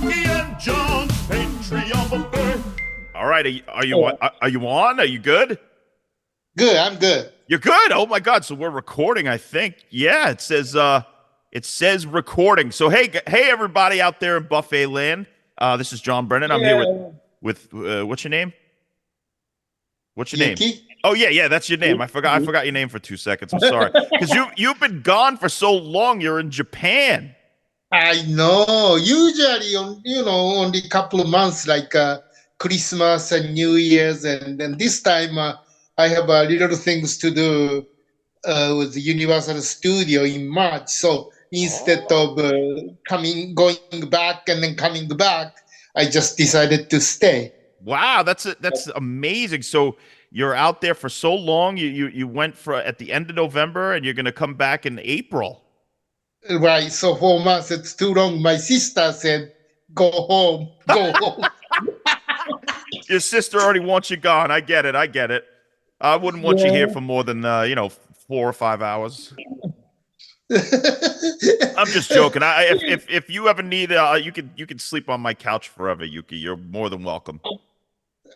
Yuki and John, Patreon buffet. All right, are you on? Are you good? Good, I'm good. You're good. Oh my God! So we're recording, I think. Yeah, it says recording. So hey everybody out there in buffet land. This is John Brennan. I'm here with what's your name? What's your name? Yuki? Oh yeah, that's your name. I forgot your name for 2 seconds. I'm sorry because you've been gone for so long. You're in Japan. I know. Usually, only a couple of months, like Christmas and New Year's, and then this time I have little things to do with the Universal Studio in March. So instead of going back and then coming back, I just decided to stay. Wow, that's amazing. So you're out there for so long. You went for at the end of November, and you're going to come back in April. Right. So 4 months, it's too long. My sister said, go home, go home. Your sister already wants you gone. I get it. I wouldn't want you here for more than 4 or 5 hours. I'm just joking. If you ever need, you can sleep on my couch forever, Yuki. You're more than welcome.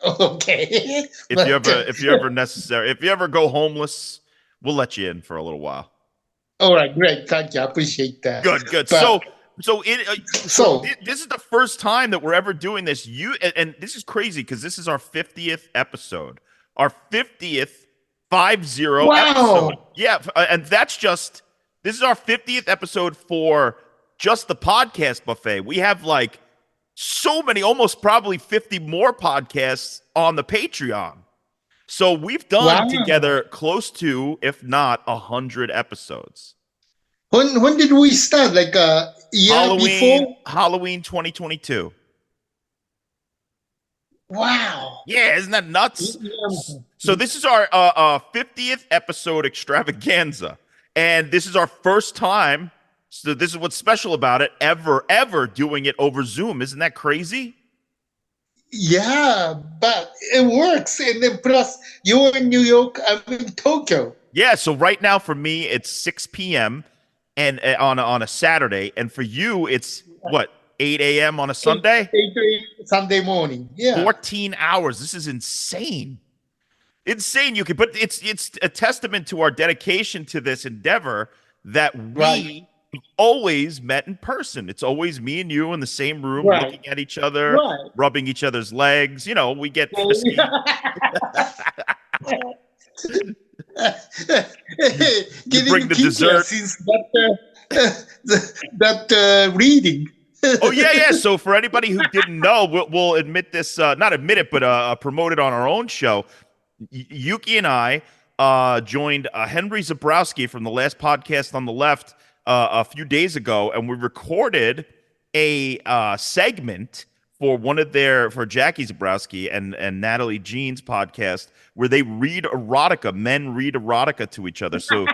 Okay. If you ever go homeless, we'll let you in for a little while. All right, great. Thank you. I appreciate that. Good. But, So this is the first time that we're ever doing this. And this is crazy because this is our 50th episode. Our 50th 50 episode. Yeah, and this is our 50th episode for just the podcast buffet. We have like so many, almost probably 50 more podcasts on the Patreon. So we've done together close to, if not 100 episodes. When did we start? Like a year before? Halloween 2022. Wow. Yeah, isn't that nuts? So this is our 50th episode extravaganza. And this is our first time, so this is what's special about it, ever doing it over Zoom. Isn't that crazy? Yeah, but it works. And then plus, you're in New York, I'm in Tokyo. Yeah, so right now for me, it's 6 p.m. and on a Saturday. And for you, it's what, 8 a.m. on a Sunday? 8 Sunday morning, yeah. 14 hours. This is insane. Insane, Yuki. But it's a testament to our dedication to this endeavor that we always met in person. It's always me and you in the same room, looking at each other, rubbing each other's legs. We get frisky. Getting bring the dessert. Since that reading. Oh yeah. So for anybody who didn't know, we'll admit this, not admit it, but promote it on our own show. Yuki and I joined Henry Zabrowski from the last podcast on the left a few days ago, and we recorded a segment for Jackie Zabrowski and Natalie Jean's podcast where they read erotica. Men read erotica to each other. So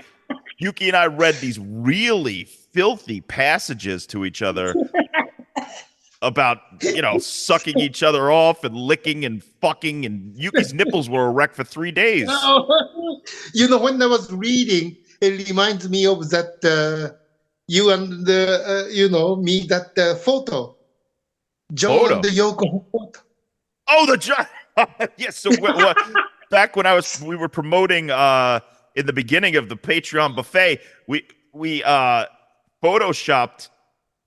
Yuki and I read these really filthy passages to each other about, sucking each other off and licking and fucking, and Yuki's nipples were erect for 3 days. When I was reading, it reminds me of that you and me, that photo. John and the Yoko photo. Oh, the John. Yes. So back when we were promoting in the beginning of the Patreon buffet, we photoshopped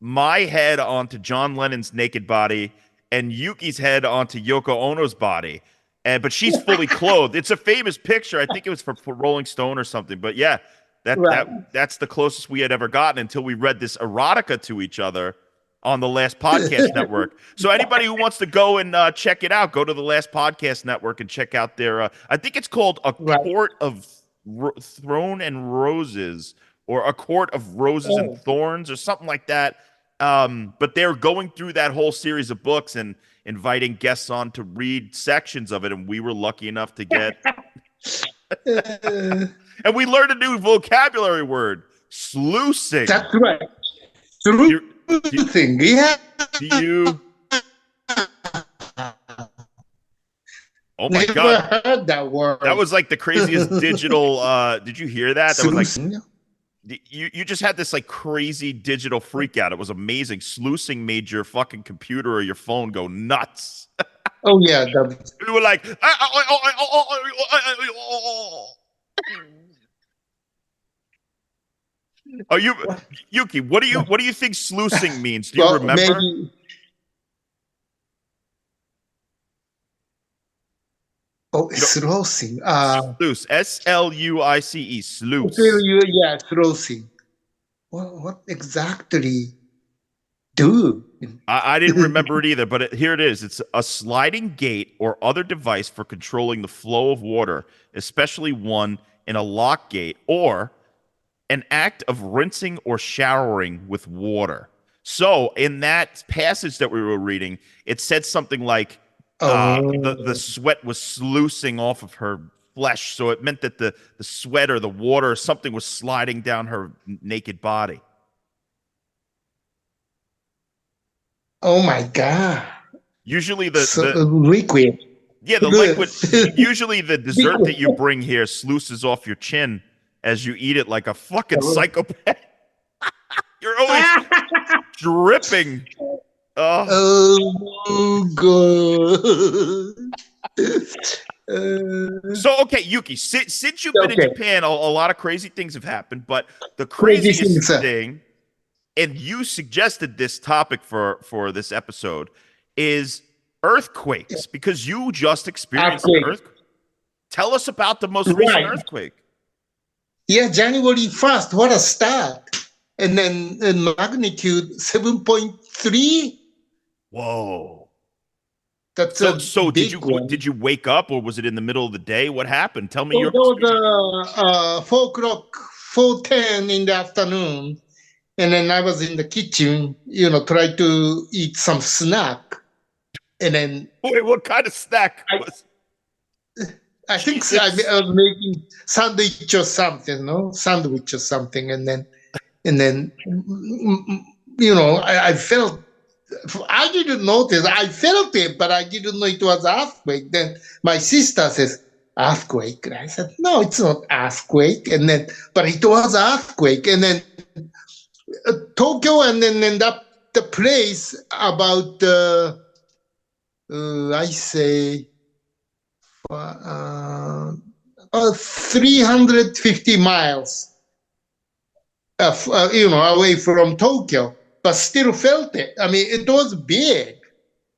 my head onto John Lennon's naked body and Yuki's head onto Yoko Ono's body. But she's fully clothed. It's a famous picture. I think it was for Rolling Stone or something. But yeah, that's the closest we had ever gotten until we read this erotica to each other on the Last Podcast Network. So anybody who wants to go and check it out, go to the Last Podcast Network and check out their, I think it's called A Court of Throne and Roses, or A Court of Roses and Thorns, or something like that. But they're going through that whole series of books and inviting guests on to read sections of it, and we were lucky enough to get and we learned a new vocabulary word, sluicing. That's right. Sluicing, yeah. Oh my Never God. heard that word. That was like the craziest digital, did you hear that? That was like, You just had this like crazy digital freak out. It was amazing. Sluicing made your fucking computer or your phone go nuts. Oh yeah, We were like, are you Yuki? What do you think sluicing means? Do you well, remember? maybe. Oh, You know, sluicing. sluice, Sluice, sluice. Yeah, sluicing. What exactly do? I didn't remember it either, but here it is. It's a sliding gate or other device for controlling the flow of water, especially one in a lock gate, or an act of rinsing or showering with water. So in that passage that we were reading, it said something like the Oh, sweat was sluicing off of her flesh. So it meant that the sweat or the water or something was sliding down her naked body. oh my God. Usually So liquid. yeah, the Good. liquid, usually the dessert that you Liquid. bring here sluices off your chin as you eat it like a fucking psychopath. You're always dripping. Oh. Oh, good. So, okay, Yuki, since you've been in Okay. Japan, a lot of crazy things have happened, but the Crazy craziest things. thing, and you suggested this topic for this episode, is earthquakes, because you just experienced an Earthquake. earthquake. Tell us about the most recent Right. earthquake. Yeah, January 1st, what a start. And then magnitude 7.3. Whoa. That's So, a so big one. did you wake up, or was it in the middle of the day? What happened? Tell me So your that experience. was 4 o'clock, 4:10 in the afternoon. And then I was in the kitchen, try to eat some snack. And then Wait, what kind of snack I, was? I think I Jesus. was making sandwich or something, and then, I felt, I didn't notice, I felt it, but I didn't know it was earthquake. Then my sister says, earthquake. And I said, no, it's not earthquake. And then, but it was earthquake. And then Tokyo, and then the place about, I say, about 350 miles away from Tokyo, but still felt it. I mean, it was big.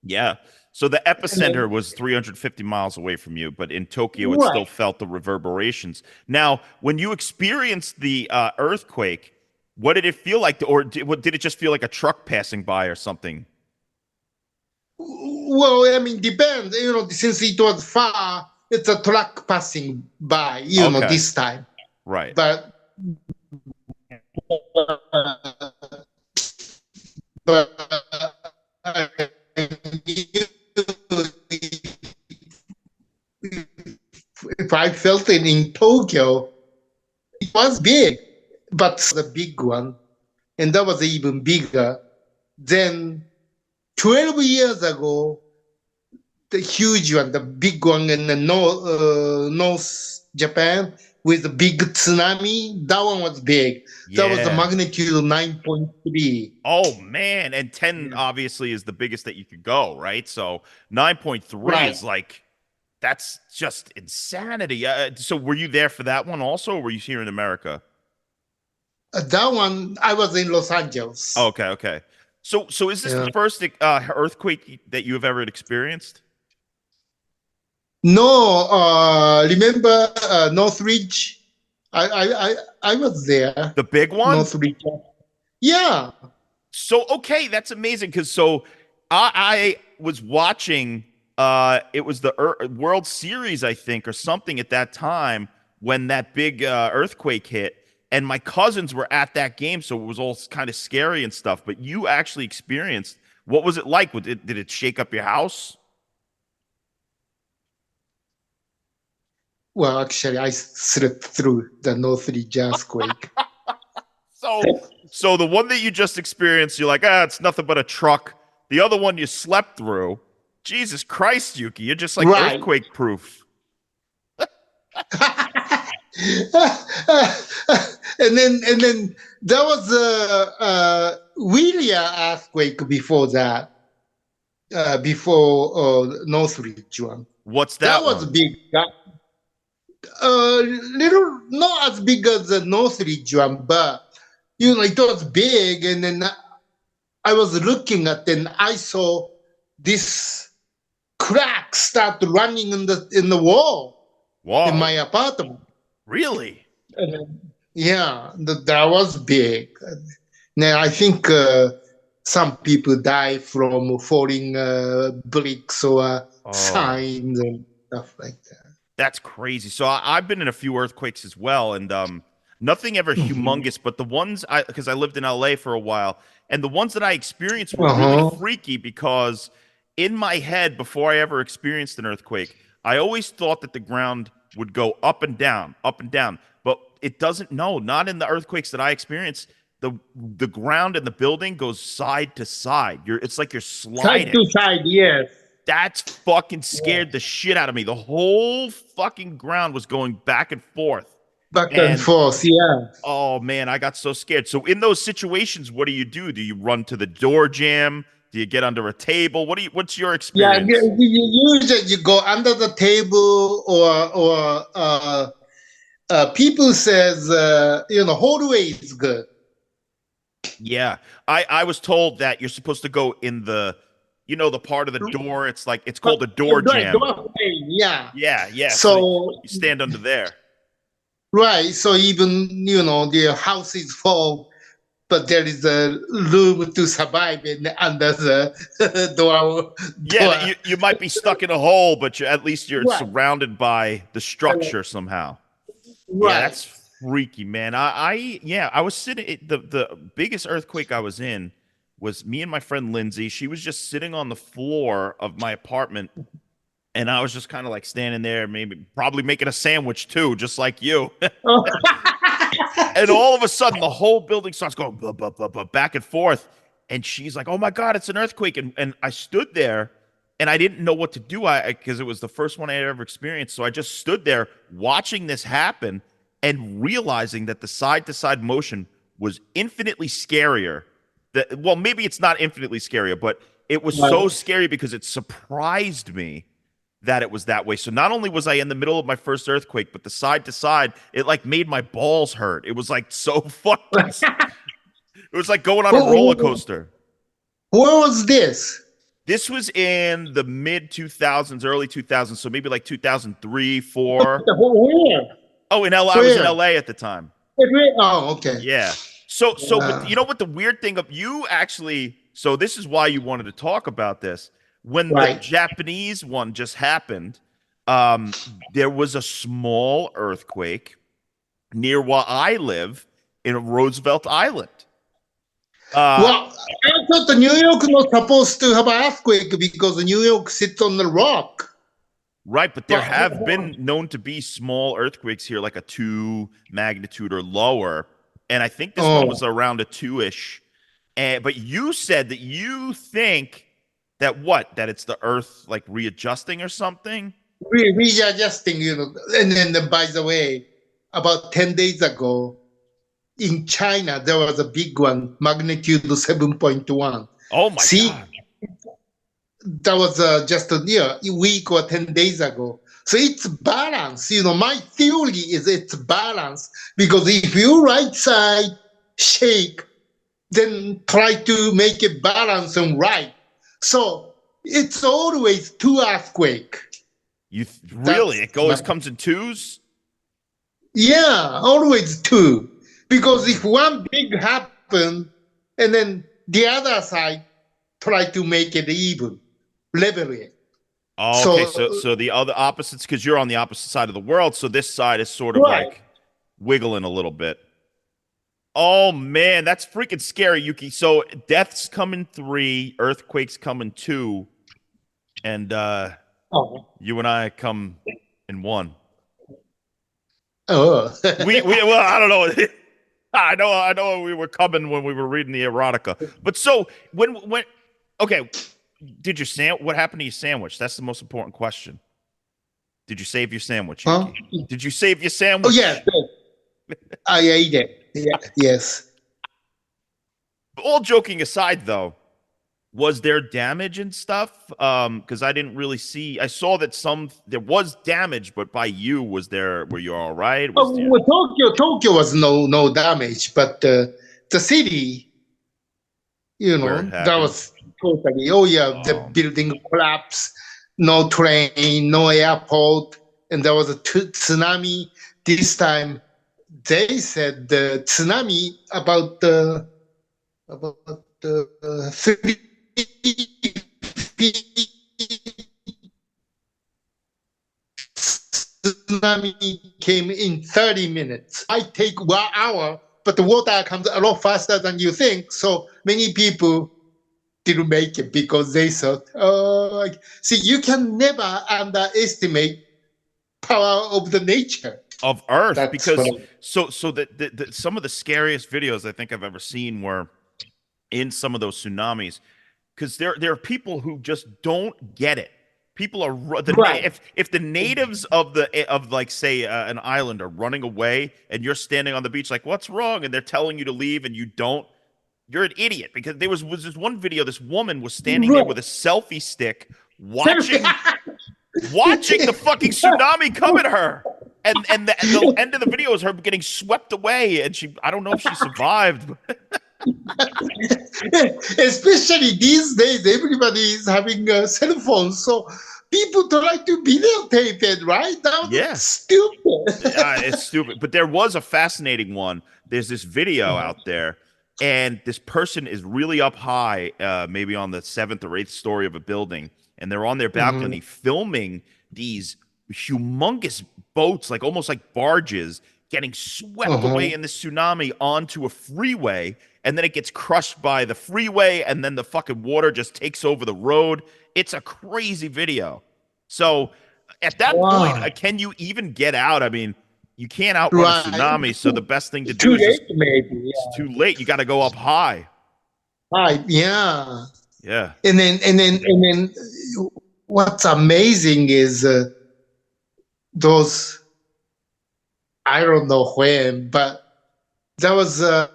Yeah. So the And epicenter then, was 350 miles away from you, but in Tokyo, it still right. felt the reverberations. Now, when you experienced the earthquake, what did it feel like? Or did it just feel like a truck passing by or something? Well, I mean, depends. Since it was far, it's a truck passing by. Okay. This time, Right. but but if I felt it in Tokyo, it was big, but the big one, and that was even bigger. Then 12 years ago, the huge one, the big one in the North Japan with the big tsunami, that one was big. That was the Yeah. magnitude of 9.3. Oh man, and 10 Yeah. obviously is the biggest that you could go, right? So 9.3 Right. is like that's just insanity. So were you there for that one also, or were you here in America? That one, I was in Los Oh, Angeles. okay, okay. So is this the Yeah. first earthquake that you have ever experienced? No, remember Northridge? I was there. The big one? Northridge. Yeah. So okay, that's amazing because I was watching it was the World Series I think or something at that time when that big earthquake hit, and my cousins were at that game, so it was all kind of scary and stuff. But you actually experienced, what was it like? Did it shake up your house? Well, actually, I slept through the Northridge earthquake. So the one that you just experienced, you're like, it's nothing but a truck. The other one you slept through. Jesus Christ, Yuki, you're just like Right. earthquake proof. And then there was a Wilia earthquake before that, before Northridge one. What's That that was one? big. Little, not as big as the Northridge one, but it was big. And then I was looking at, and I saw this crack start running in the wall in my Whoa, apartment. really? Yeah, that was big. Now I think some people die from falling bricks or Oh, signs and stuff like that. that's crazy. So I've been in a few earthquakes as well, and nothing ever Mhm. humongous, but the ones because I lived in LA for a while, and the ones that I experienced were really Uh-huh. freaky because in my head, before I ever experienced an earthquake, I always thought that the ground would go up and down, but it doesn't. No, not in the earthquakes that I experienced. The ground and the building goes side to side. It's like you're Side sliding. to side, yes. That's fucking scared the Yes. shit out of me. The whole fucking ground was going back and forth. Back and And forth, yeah. oh man, I got so scared. So in those situations, what do you do? Do you run to the door jam? Do you get under a table? What's your Yeah, experience? usually you go under the table or people says hallway is good. Yeah. I was told that you're supposed to go in the part of the door. It's called the door Right, jam. door frame, yeah. Yeah, yeah. So So you stand under there. right, so even the house is full, but there is a room to survive in under the Yeah, door. you might be stuck in a hole, but at least you're Right, surrounded by the structure somehow. Yeah, right. that's freaky, man. Yeah, I was sitting. The biggest earthquake I was in was me and my friend Lindsay. She was just sitting on the floor of my apartment, and I was just kind of like standing there, maybe probably making a sandwich too, just like you. And all of a sudden, the whole building starts going blah, blah, blah, blah, back and forth. And she's like, "Oh my god, it's an earthquake!" And I stood there, and I didn't know what to do. Because it was the first one I had ever experienced. So I just stood there watching this happen and realizing that the side to side motion was infinitely scarier. That well, maybe it's not infinitely scarier, but it was so Right. scary because it surprised me that it was that way. So not only was I in the middle of my first earthquake, but the side to side, it like made my balls hurt. It was like so fucking. It was like going on a roller Who coaster. where was this? This was in the mid 2000s, early 2000s, so maybe like 2003, 4. Where? Oh, in LA, I was in Where? LA at the time. Oh, okay. Yeah. So, but Uh, you know what? The weird thing of you actually. So this is why you wanted to talk about this. When the right. Japanese one just happened, there was a small earthquake near where I live in Roosevelt Island. Uh, Well, I thought the New York was supposed to have an earthquake because New York sits on the rock. right, but there But have been known to be small earthquakes here, like a 2 magnitude or lower, and I think this one oh, was around a 2-ish. And but you said that you think that what? That it's the Earth like readjusting or something? readjusting, And then, by the way, about 10 days ago in China, there was a big one, magnitude 7.1. Oh my See, God. that was just a week or 10 days ago. So it's balance. My theory is it's balance because if you right side shake, then try to make it balance and right. So it's always two earthquake. Really? That's It always comes in twos? yeah, always two. Because if one big happen and then the other side try to make it even, level it. Oh, okay. So So the other opposites, because you're on the opposite side of the world, so this side is sort of right. like wiggling a little bit. Oh man, that's freaking scary, Yuki. So deaths come in 3, earthquakes come in 2, and Oh. you and I come in 1. Oh. We well, I don't know. I know we were coming when we were reading the erotica. But so when okay, did your what happened to your sandwich? That's the most important question. Did you save your sandwich, Huh? Yuki? Did you save your Oh sandwich? yes, I ate it. Yeah, yes. All joking aside, though, was there damage and stuff? Because I didn't really see. I saw that there was damage, but by you, were you all right? Was Oh, there well, Tokyo was no damage, but the city, where it that happened? was totally. Oh yeah, the Um, building collapsed. No train, no airport, and there was a tsunami. This time, they said the tsunami about 3 feet tsunami came in 30 minutes. I take 1 hour, but the water comes a lot faster than you think. So many people didn't make it because they thought, oh, see, you can never underestimate power of the nature. of Earth, That's what because some of the scariest videos I think I've ever seen were in some of those tsunamis, because there are people who just don't get it. People are right. if the natives of like say an island are running away and you're standing on the beach like what's wrong and they're telling you to leave and you don't, you're an idiot. Because there was this one video, this woman was standing there Right. with a selfie stick watching the fucking tsunami come at her. And the end of the video is her getting swept away, and I don't know if she survived. Especially these days, everybody is having a cell phone, so people try to videotape it, right? That was Yeah. stupid. It's stupid. But there was a fascinating one. There's this video out there, and this person is really up high, maybe on the 7th or 8th story of a building, and they're on their balcony filming these humongous boats, like almost like barges, getting swept away in this tsunami onto a freeway, and then it gets crushed by the freeway, and then the fucking water just takes over the road. It's a crazy video. So at that point, can you even get out? I mean, you can't outrun a tsunami, so the best thing to do is just, maybe. it's too late. You got to go up high. Right. Yeah. Yeah. And then, what's amazing is those. I don't know when, but there was a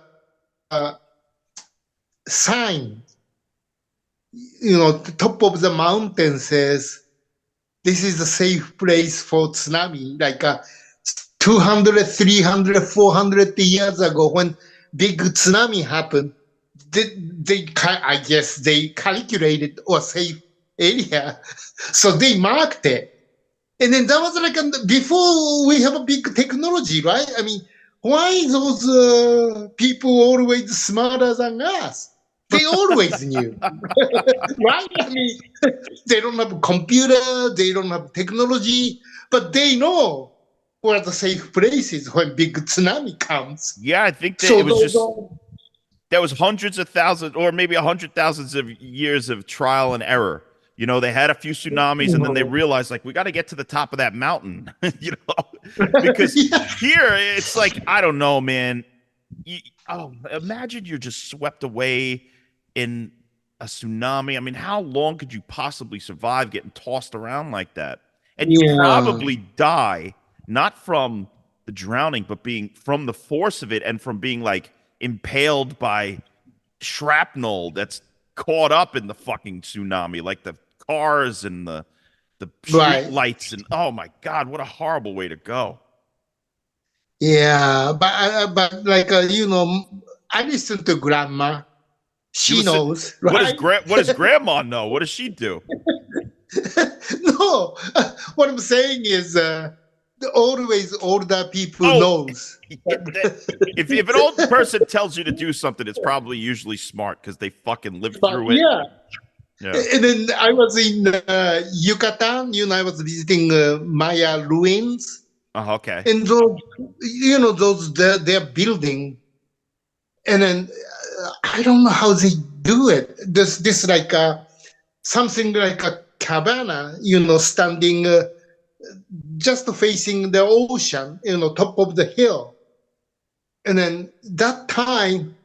sign. The top of the mountain says, "This is a safe place for tsunami." Like 200, 300, 400 years ago, when big tsunami happened, I guess they calculated a safe area, so they marked it. And then that was like before we have a big technology, right? I mean, why those people always smarter than us? They always knew, right? I mean, they don't have a computer, they don't have technology, but they know where the safe place is when big tsunami comes. Yeah, I think that So it was those just there was hundreds of thousands or maybe 100,000s of years of trial and error. They had a few tsunamis and then they realized, like, we got to get to the top of that mountain, because here it's like, I don't know, man. Imagine you're just swept away in a tsunami. I mean, how long could you possibly survive getting tossed around like that? And you probably die, not from the drowning, but from the force of it and from being like impaled by shrapnel that's caught up in the fucking tsunami, like the cars and the street lights, and oh my god, what a horrible way to go. Yeah, but like I listen to grandma. She knows, right? What does grandma know? What does she do? No, what I'm saying is always older people knows. If an old person tells you to do something, it's probably usually smart because they fucking lived through it. Yeah. And then I was in Yucatan. I was visiting Maya ruins. Okay. And those they're building, and then I don't know how they do it. This like something like a cabana, standing just facing the ocean, top of the hill. And then that time,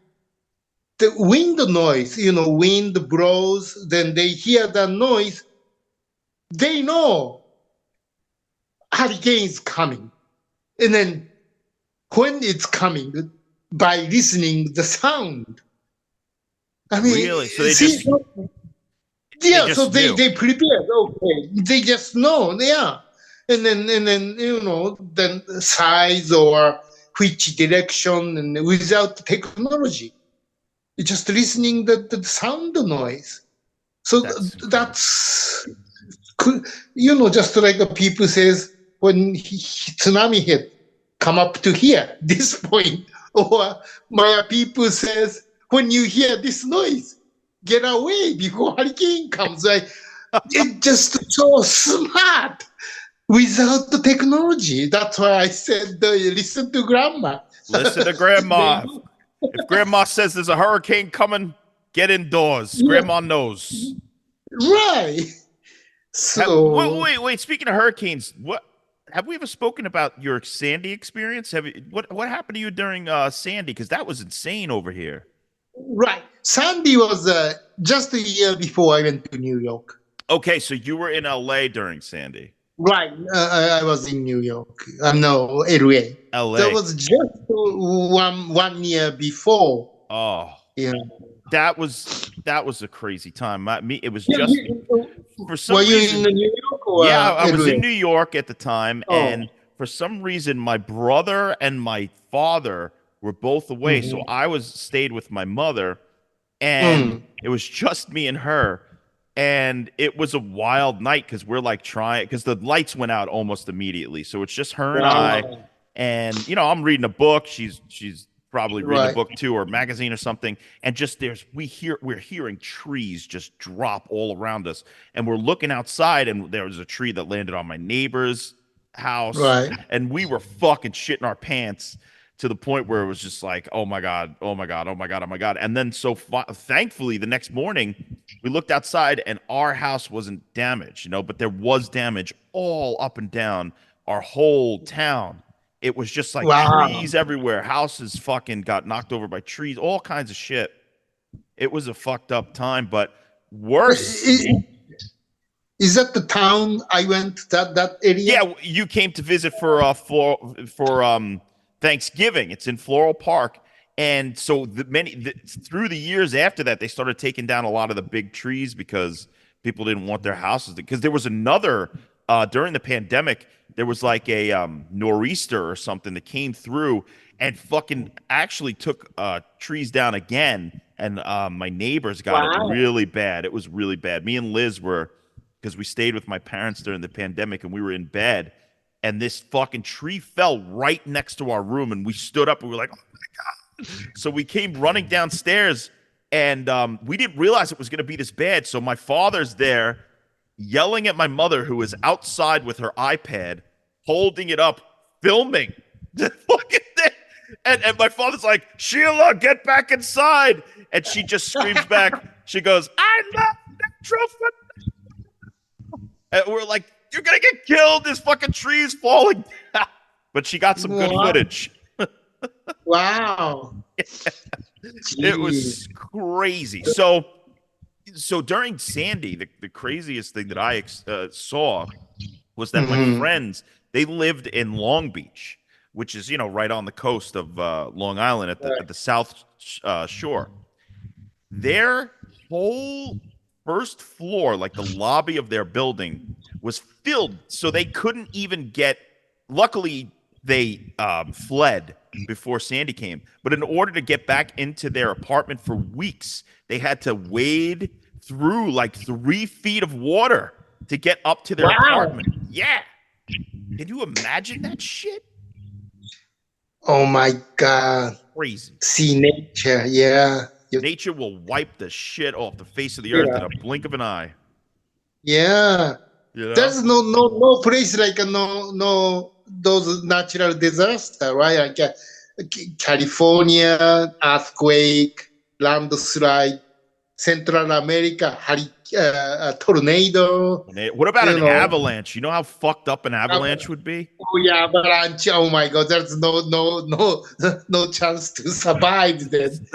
the wind noise, wind blows, then they hear the noise. They know hurricane is coming. And then when it's coming, by listening the sound. I mean, Really? So they see, just yeah, they so just knew. they prepared. Okay, they just know, yeah, and then then size or which direction, and without technology, just listening the sound noise. So That's incredible. that's just like the people says when tsunami hit, come up to here, this point, or Maya people says when you hear this noise, get away before hurricane comes. Like it's just so smart without the technology. That's why I said listen to grandma. Listen to grandma. If grandma says there's a hurricane coming, get indoors. Yeah. Grandma knows. Right. So Wait. Speaking of hurricanes, what have we ever spoken about your Sandy experience? What happened to you during Sandy? Because that was insane over here. right. Sandy was just a year before I went to New York. Okay, so you were in LA during Sandy. Right. I was in New York. No, LA. LA. That was just one year before. Oh, Yeah. that was a crazy time. It was just for some Were you reason. in New York? Or Yeah, I was LA? in New York at the time, and for some reason, my brother and my father were both away, so I stayed with my mother, and it was just me and her. And it was a wild night because we're like trying, because the lights went out almost immediately. So it's just her and I. And, I'm reading a book. She's probably reading a book too, or a magazine or something. And just we're hearing trees just drop all around us. And we're looking outside, and there was a tree that landed on my neighbor's house. Right. And we were fucking shitting our pants to the point where it was just like, oh my God, oh my God, oh my God, oh my God. And then thankfully the next morning we looked outside and our house wasn't damaged, but there was damage all up and down our whole town. It was just like trees everywhere. Houses fucking got knocked over by trees, all kinds of shit. It was a fucked up time, but worse. Is that the town I went, that area? Yeah, you came to visit for Thanksgiving. It's in Floral Park. And so through the years after that, they started taking down a lot of the big trees because people didn't want their houses. Because there was another, during the pandemic, there was like a nor'easter or something that came through and fucking actually took trees down again. And my neighbors got it really bad. It was really bad. Me and Liz because we stayed with my parents during the pandemic and we were in bed. And this fucking tree fell right next to our room, and we stood up and we were like, oh my God. So we came running downstairs, and we didn't realize it was going to be this bad. So my father's there yelling at my mother, who is outside with her iPad, holding it up, filming the fucking thing. And my father's like, Sheila, get back inside. And she just screams back. She goes, I love natural phenomenon. And we're like, you're going to get killed. This fucking tree is falling down. But she got some good footage. Wow. It was crazy. So during Sandy, the craziest thing that I saw was that my friends, they lived in Long Beach, which is, right on the coast of Long Island at the South Shore. Their whole first floor, like the lobby of their building, was filled, so they couldn't even get. Luckily, they fled before Sandy came. But in order to get back into their apartment for weeks, they had to wade through like 3 feet of water to get up to their apartment. Yeah. Can you imagine that shit? Oh my God. Crazy. See nature, yeah. Nature will wipe the shit off the face of the earth in a blink of an eye. Yeah. There's no place like no those natural disaster, right? Like California, earthquake, landslide, Central America, tornado. What about an avalanche? You know how fucked up an avalanche would be? Oh yeah, avalanche! Oh my God, there's no chance to survive then.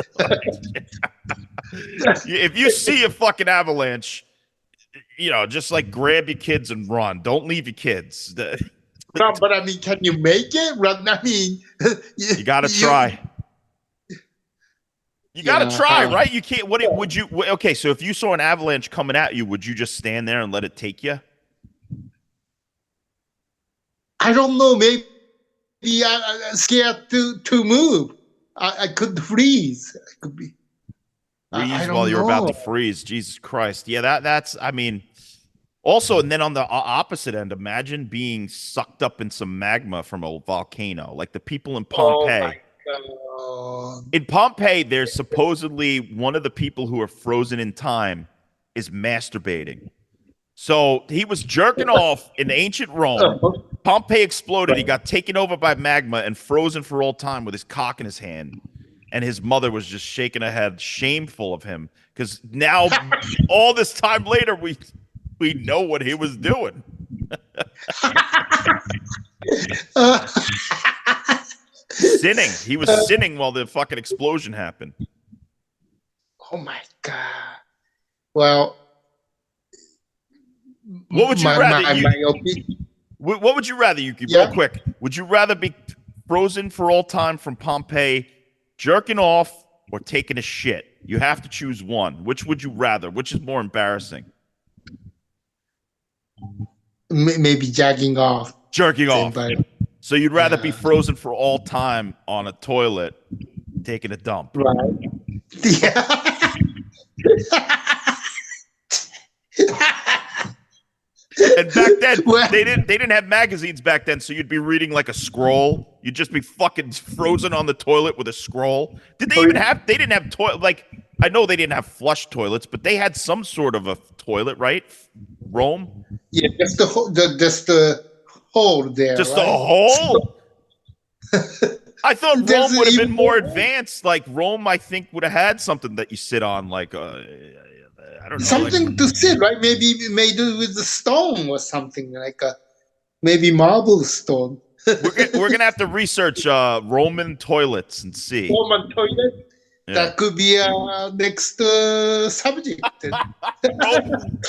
If you see a fucking avalanche, just like grab your kids and run. Don't leave your kids. No, but I mean, can you make it? I mean, You got to try. You got to try, right? You can't. Would you? Okay, so if you saw an avalanche coming at you, would you just stand there and let it take you? I don't know. Maybe I'm scared to move. I could freeze. I could be. Freeze don't while you're about to know. freeze. Jesus Christ. Yeah, that's. I mean, also, and then on the opposite end, imagine being sucked up in some magma from a volcano, like the people in Pompeii. God. In Pompeii, there's supposedly one of the people who are frozen in time is masturbating. So he was jerking off in ancient Rome. Pompeii exploded. He got taken over by magma and frozen for all time with his cock in his hand. And his mother was just shaking her head, shameful of him, because now all this time later, we know what he was doing. Sinning. He was sinning while the fucking explosion happened. Oh my God. Well, what would you rather? My opinion. What would you rather, Yuki? Yeah. Real quick. Would you rather be frozen for all time from Pompeii, jerking off, or taking a shit? You have to choose one. Which would you rather? Which is more embarrassing? Maybe jogging off. Jerking off. But, So you'd rather be frozen for all time on a toilet, taking a dump. right. Yeah. And back then, Well- they didn't have magazines back then, so you'd be reading like a scroll. You'd just be fucking frozen on the toilet with a scroll. Did they even have? They didn't have toilet. Like, I know they didn't have flush toilets, but they had some sort of a toilet, right? Rome. Yeah, just the hole there. Just right? a hole. I thought Rome There's would have been even more more. advanced. Like Rome, I think would have had something that you sit on, like I don't know, Something like, to sit, right? Maybe made it with the stone or something like maybe marble stone. we're gonna have to research Roman toilets and see. Roman toilet. Yeah. That could be next subject.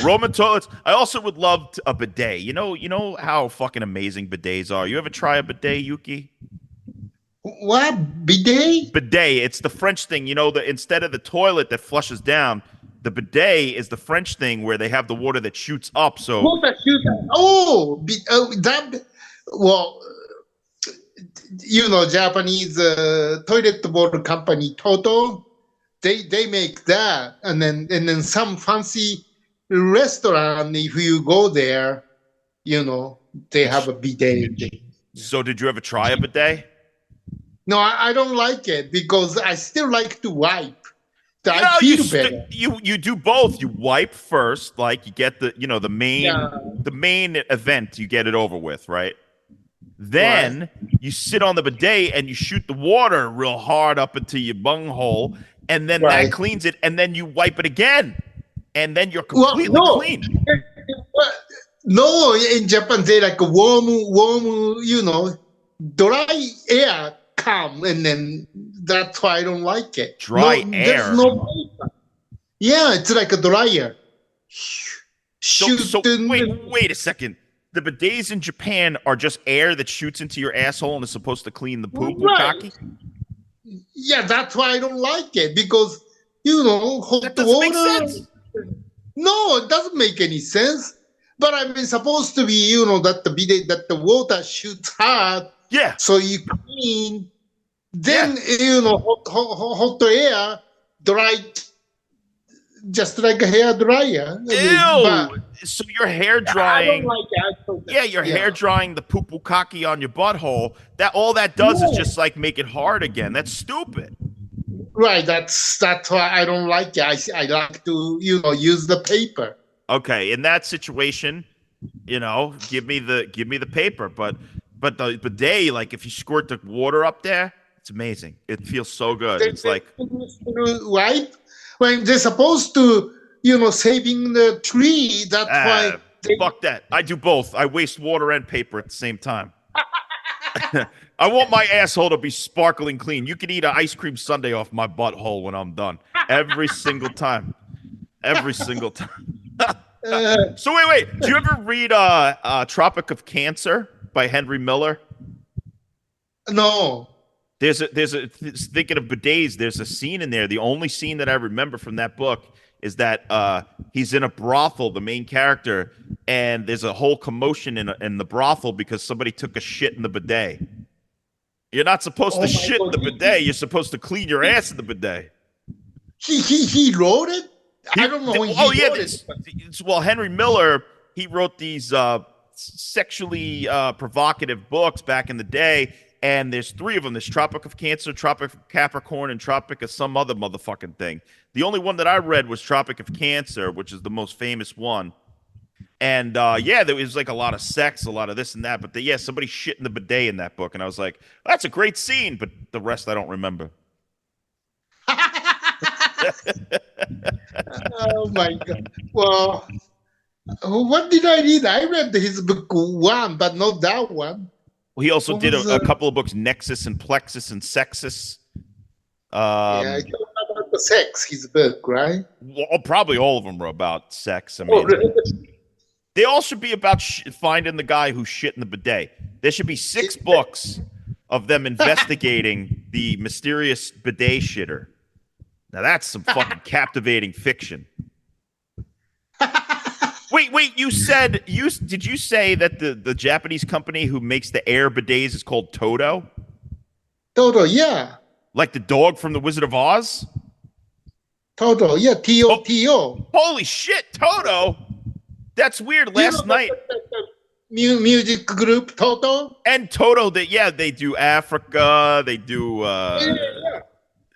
Roman toilets. I also would love a bidet. You know how fucking amazing bidets are. You ever try a bidet, Yuki? What bidet? Bidet. It's the French thing. You know, instead of the toilet that flushes down, the bidet is the French thing where they have the water that shoots up. So That. Well, Japanese toilet bowl company Toto, they make that, and then some fancy restaurant, if you go there, they have a bidet. So did you ever try a bidet? No, I don't like it because I still like to wipe. I feel better. You do both. You wipe first, like you get the main event. You get it over with, right? Then you sit on the bidet and you shoot the water real hard up into your bunghole, and then that cleans it, and then you wipe it again, and then you're completely clean. No, in Japan they like warm, dry air come, and then that's why I don't like it. Dry air. There's no paper. Yeah, it's like a dryer. So wait a second. The bidets in Japan are just air that shoots into your asshole and is supposed to clean the poop. Right. Yeah, that's why I don't like it, because hot That doesn't water. make sense. No, it doesn't make any sense. But I mean, supposed to be, that the bidet, that the water shoots hard. Yeah. So you clean. Then hot air dry, just like a hair dryer. So your hair drying. I don't like it. Yeah, your hair drying the poo kaki on your butthole. All that does is just like make it hard again. That's stupid. Right. That's why I don't like it. I like to use the paper. Okay, in that situation, give me the paper. But the bidet, like if you squirt the water up there, it's amazing. It feels so good. It's like right when they're supposed to, saving the tree. That's why. Fuck that. I do both. I waste water and paper at the same time. I want my asshole to be sparkling clean. You can eat an ice cream sundae off my butthole when I'm done. Every single time. Every single time. So wait. Do you ever read Tropic of Cancer? by Henry Miller? No. Thinking of bidets, there's a scene in there. The only scene that I remember from that book is that he's in a brothel, the main character, and there's a whole commotion in the brothel because somebody took a shit in the bidet. You're not supposed to shit in the bidet. You're supposed to clean your ass in the bidet. He wrote it? I don't know when he wrote it. Well, Henry Miller, he wrote these sexually provocative books back in the day, and there's 3 of them. There's Tropic of Cancer, Tropic of Capricorn, and Tropic of some other motherfucking thing. The only one that I read was Tropic of Cancer, which is the most famous one. And there was like a lot of sex, a lot of this and that. But somebody shit in the bidet in that book. And I was like, that's a great scene. But the rest I don't remember. Oh, my God. Well, what did I read? I read his book 1, but not that one. Well, he also did a couple of books, Nexus and Plexus and Sexus. I don't know about the sex, his book, right? Well, probably all of them were about sex. I mean, really? They all should be about finding the guy who shit in the bidet. There should be 6 books of them investigating the mysterious bidet shitter. Now that's some fucking captivating fiction. Wait, you said did you say that the Japanese company who makes the air bidets is called Toto? Toto, yeah. Like the dog from the Wizard of Oz? Toto, yeah, Toto. Holy shit, Toto! That's weird. Last night, music group Toto. And Toto, they do Africa. They do. Yeah.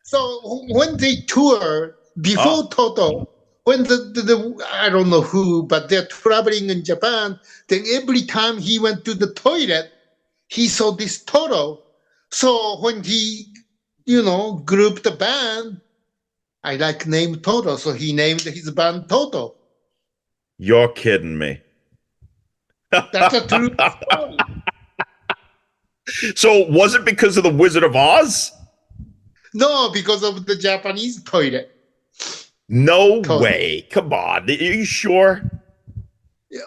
So when they tour before Toto, when the I don't know who, but they're traveling in Japan, then every time he went to the toilet, he saw this Toto. So when he, grouped the band, I like name Toto, so he named his band Toto. You're kidding me. That's a true story. So was it because of the Wizard of Oz? No, because of the Japanese toilet. No way. Come on. Are you sure?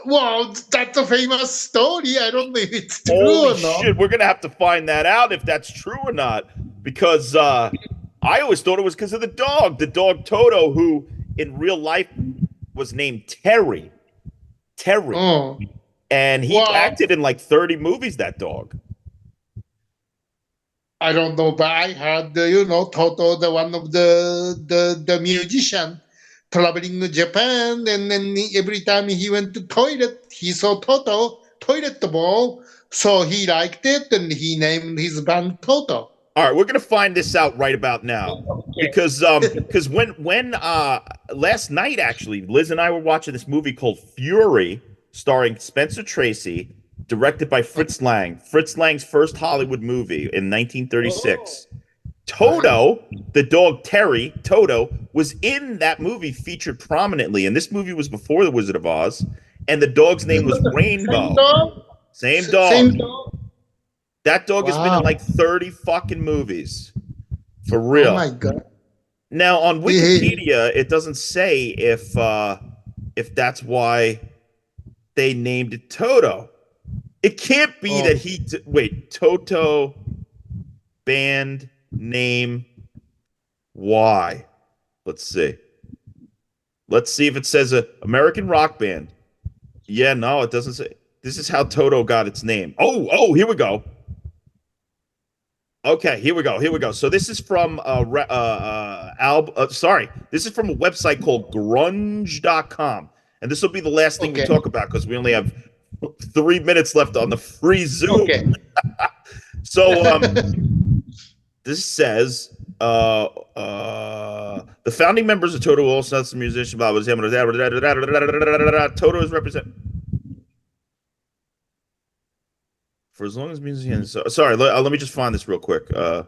Well, that's a famous story. I don't know if it's true Holy or not. Shit, we're going to have to find that out if that's true or not. Because I always thought it was because of the dog Toto, who in real life was named Terry. Oh. And he acted in like 30 movies, that dog. I don't know, but I heard, Toto, the one of the musician traveling to Japan, and then every time he went to toilet, he saw Toto, toilet bowl, so he liked it, and he named his band Toto. All right, we're gonna find this out right about now, because when last night actually, Liz and I were watching this movie called Fury, starring Spencer Tracy, directed by Fritz Lang. Fritz Lang's first Hollywood movie in 1936. Toto, the dog Terry, Toto, was in that movie, featured prominently. And this movie was before The Wizard of Oz. And the dog's name was Rainbow. Same dog. That dog has been in like 30 fucking movies. For real. Oh my God. Now, on Wikipedia, it doesn't say if that's why they named it Toto. It can't be that he... wait, Toto band name why? Let's see. Let's see if it says a American rock band. Yeah, no, it doesn't say. This is how Toto got its name. Oh, here we go. Okay, here we go. So this is from this is from a website called grunge.com. And this will be the last thing we talk about because we only have 3 minutes left on the free Zoom. Okay. So this says the founding members of Toto also that's a musician. Toto is represented for as long as musicians. Sorry, let me just find this real quick. The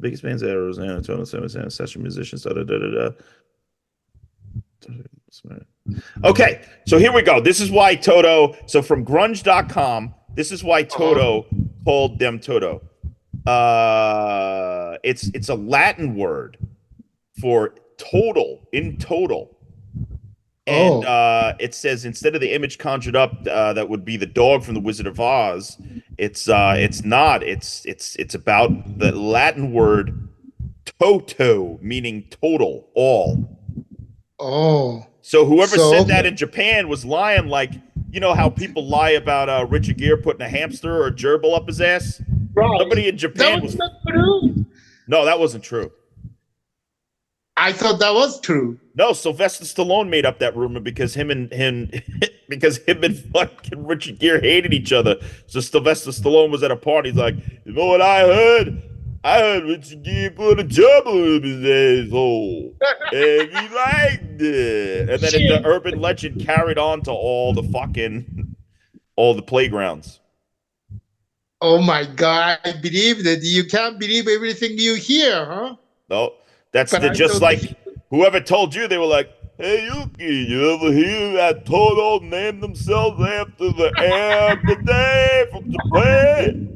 biggest bands ever, Rosanna, Toto, session musicians. Okay, so here we go. This is why Toto. So from grunge.com, this is why Toto called them Toto. It's a Latin word for total, in total. And it says instead of the image conjured up that would be the dog from the Wizard of Oz, it's not. It's about the Latin word toto, meaning total, all. Oh. So whoever said that in Japan was lying, like, you know how people lie about Richard Gere putting a hamster or a gerbil up his ass? Right. Somebody in Japan that was not true. No, that wasn't true. I thought that was true. No, Sylvester Stallone made up that rumor because him and fucking Richard Gere hated each other. So Sylvester Stallone was at a party. He's like, you know what I heard? I heard Richard Gere put a gerbil in his asshole, and he liked it. And then the urban legend carried on to all the playgrounds. Oh my God! I believe that you can't believe everything you hear, huh? No, just like whoever told you. They were like, "Hey Yuki, you ever hear that Toto named themselves after the air of the day from Japan?"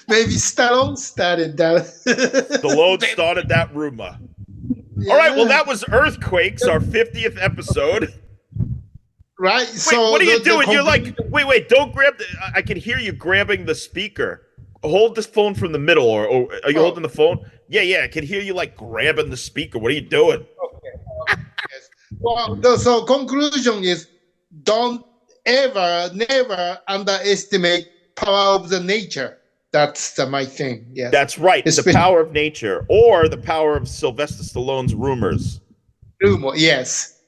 Maybe Stallone started that. Stallone started that rumor. Yeah. All right, well, that was Earthquakes, our 50th episode. Right. Wait, so what are you doing? You're like, wait, don't grab I can hear you grabbing the speaker. Hold this phone from the middle, or are you holding the phone? Yeah, I can hear you like grabbing the speaker. What are you doing? Okay. Yes. Well, so conclusion is don't never underestimate power of the nature. That's my thing. Yeah, that's right. The power of nature, or the power of Sylvester Stallone's rumors. Yes.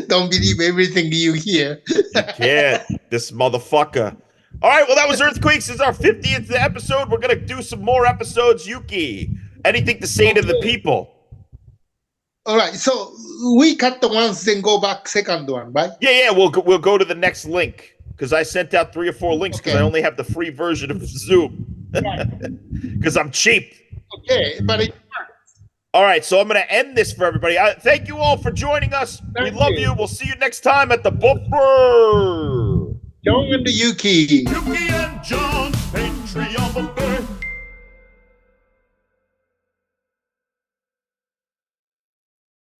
Don't believe everything you hear. You can't. This motherfucker. All right. Well, that was Earthquakes. This is our 50th episode. We're gonna do some more episodes. Yuki, anything to say to the people? All right. So we cut the ones, then go back second one, right? Yeah. We'll go to the next link. Because I sent out 3 or 4 links because I only have the free version of Zoom. Because I'm cheap. Okay, but it works. All right, so I'm going to end this for everybody. Thank you all for joining us. We love you. We'll see you next time at the buffer. John and Yuki. Yuki and John.